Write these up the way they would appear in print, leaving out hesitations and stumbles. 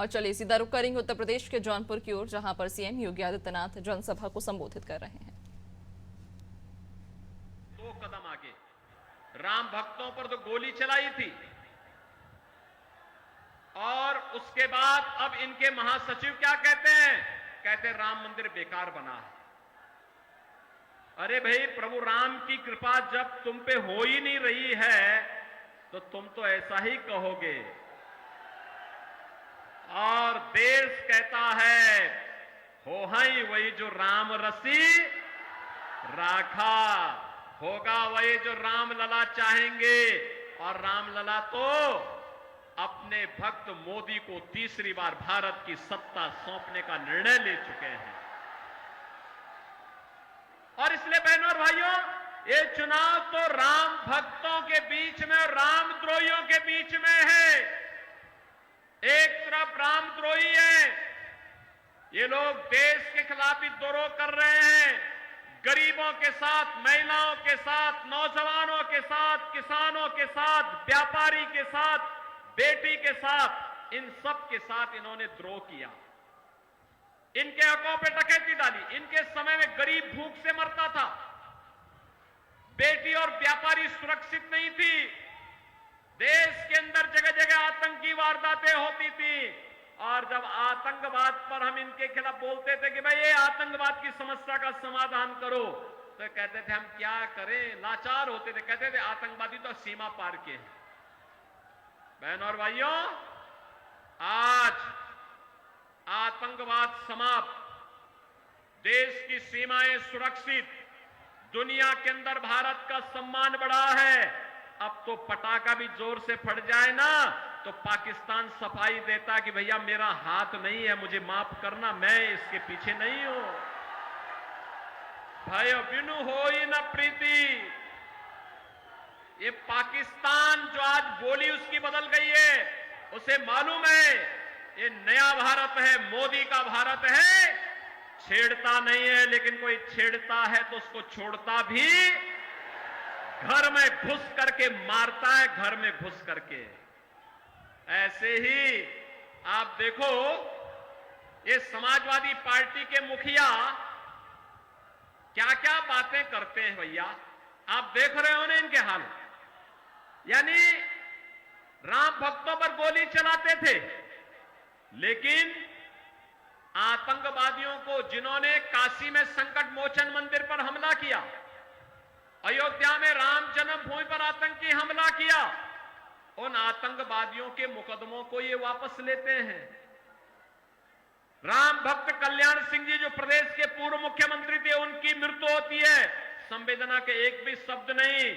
और चलिए सीधा रुख करेंगे उत्तर प्रदेश के जौनपुर की ओर, जहां पर सीएम योगी आदित्यनाथ जनसभा को संबोधित कर रहे हैं। 2 कदम आगे राम भक्तों पर तो गोली चलाई थी और उसके बाद अब इनके महासचिव क्या कहते हैं? कहते राम मंदिर बेकार बना है। अरे भाई, प्रभु राम की कृपा जब तुम पे हो ही नहीं रही है तो तुम तो ऐसा ही कहोगे। और देश कहता है हो हई वही जो राम रसी राखा, होगा वही जो राम लला चाहेंगे। और राम लला तो अपने भक्त मोदी को तीसरी बार भारत की सत्ता सौंपने का निर्णय ले चुके हैं। और इसलिए बहनों और भाइयों, ये चुनाव तो राम भक्तों के बीच में और रामद्रोहियों के बीच में है। एक तरफ रामद्रोही है, ये लोग देश के खिलाफ विद्रोह कर रहे हैं, गरीबों के साथ, महिलाओं के साथ, नौजवानों के साथ, किसानों के साथ, व्यापारी के साथ, बेटी के साथ, इन सब के साथ इन्होंने द्रोह किया। इनके हकों पे डकैती डाली। इनके समय में गरीब भूख से मरता था, बेटी और व्यापारी सुरक्षित नहीं थी, देश के अंदर जगह जगह आतंकी वारदातें होती थी। और जब आतंकवाद पर हम इनके खिलाफ बोलते थे कि भाई ये आतंकवाद की समस्या का समाधान करो, तो कहते थे हम क्या करें, लाचार होते थे, कहते थे आतंकवादी तो सीमा पार के हैं। बहनों और भाइयों, आज आतंकवाद समाप्त, देश की सीमाएं सुरक्षित, दुनिया के अंदर भारत का सम्मान बढ़ा है। अब तो पटाखा भी जोर से फट जाए ना तो पाकिस्तान सफाई देता कि भैया मेरा हाथ नहीं है, मुझे माफ करना, मैं इसके पीछे नहीं हूं। भाई बिनु हो ही न प्रीति, ये पाकिस्तान जो आज बोली उसकी बदल गई है, उसे मालूम है ये नया भारत है, मोदी का भारत है। छेड़ता नहीं है, लेकिन कोई छेड़ता है तो उसको छोड़ता भी, घर में घुस करके मारता है, घर में घुस करके। ऐसे ही आप देखो, ये समाजवादी पार्टी के मुखिया क्या क्या बातें करते हैं भैया, आप देख रहे हो ना इनके हाल। यानी राम भक्तों पर गोली चलाते थे, लेकिन आतंकवादियों को, जिन्होंने काशी में संकट मोचन मंदिर पर हमला किया, अयोध्या में राम जन्मभूमि पर आतंकी हमला किया, उन आतंकवादियों के मुकदमों को ये वापस लेते हैं। राम भक्त कल्याण सिंह जी जो प्रदेश के पूर्व मुख्यमंत्री थे, उनकी मृत्यु होती है, संवेदना के एक भी शब्द नहीं।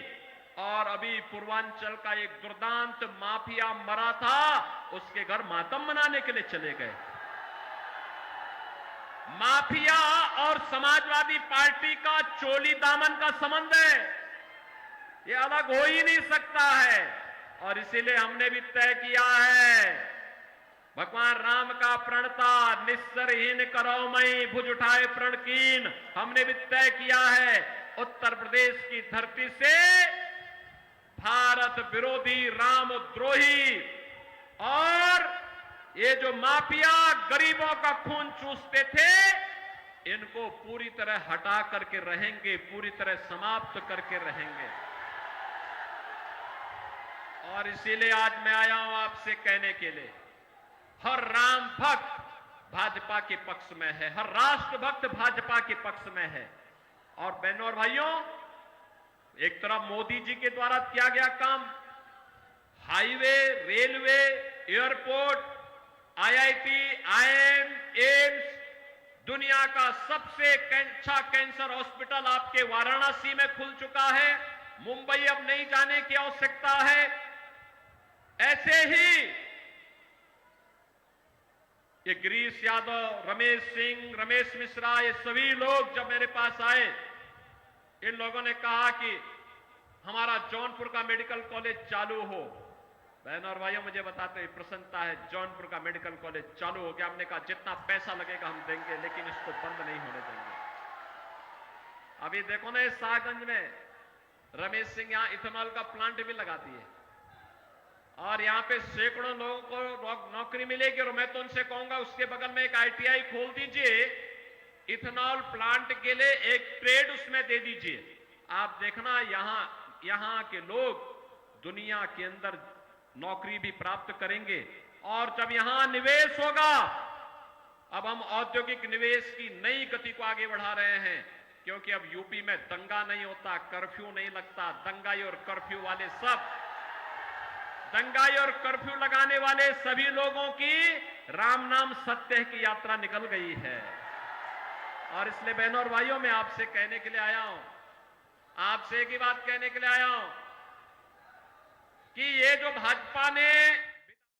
और अभी पूर्वांचल का एक दुर्दांत माफिया मरा था, उसके घर मातम मनाने के लिए चले गए। माफिया और समाजवादी पार्टी का चोली दामन का संबंध है, ये अलग हो ही नहीं सकता है। और इसीलिए हमने भी तय किया है, भगवान राम का प्रणता निस्सरहीन करो मई, भुज उठाए प्रण कीन। हमने भी तय किया है, उत्तर प्रदेश की धरती से भारत विरोधी, रामद्रोही और ये जो माफिया गरीबों का खून चूसते थे, इनको पूरी तरह हटा करके रहेंगे, पूरी तरह समाप्त करके रहेंगे। और इसीलिए आज मैं आया हूं आपसे कहने के लिए, हर राम भक्त भाजपा के पक्ष में है, हर राष्ट्र भक्त भाजपा के पक्ष में है। और बहनों और भाइयों, एक तरफ मोदी जी के द्वारा किया गया काम, highway, railway, airport, IIT, IIM, AIIMS, दुनिया का सबसे अच्छा कैंसर हॉस्पिटल आपके वाराणसी में खुल चुका है, मुंबई अब नहीं जाने की आवश्यकता है। ऐसे ही ये गिरीश यादव, रमेश सिंह, रमेश मिश्रा, ये सभी लोग जब मेरे पास आए, इन लोगों ने कहा कि हमारा जौनपुर का मेडिकल कॉलेज चालू हो। बहनों और भाइयों, मुझे बताते हुए प्रसन्नता है, जौनपुर का मेडिकल कॉलेज चालू हो गया। हमने कहा जितना पैसा लगेगा हम देंगे, लेकिन इसको बंद नहीं होने देंगे। अभी देखो ना, शाहगंज में रमेश सिंह यहां इथेनॉल का प्लांट भी लगा दिए। और यहां पे सैकड़ों लोगों को नौकरी मिलेगी। और मैं तो उनसे कहूंगा उसके बगल में एक आईटीआई खोल दीजिए, इथेनॉल प्लांट के लिए एक ट्रेड उसमें दे दीजिए। आप देखना यहां के लोग दुनिया के अंदर नौकरी भी प्राप्त करेंगे। और जब यहां निवेश होगा, अब हम औद्योगिक निवेश की नई गति को आगे बढ़ा रहे हैं, क्योंकि अब यूपी में दंगा नहीं होता, कर्फ्यू नहीं लगता। दंगाई और कर्फ्यू वाले सब, दंगाई और कर्फ्यू लगाने वाले सभी लोगों की राम नाम सत्य की यात्रा निकल गई है। और इसलिए बहनों और भाइयों, मैं आपसे कहने के लिए आया हूं, आपसे एक ही बात कहने के लिए आया हूं कि ये जो भाजपा ने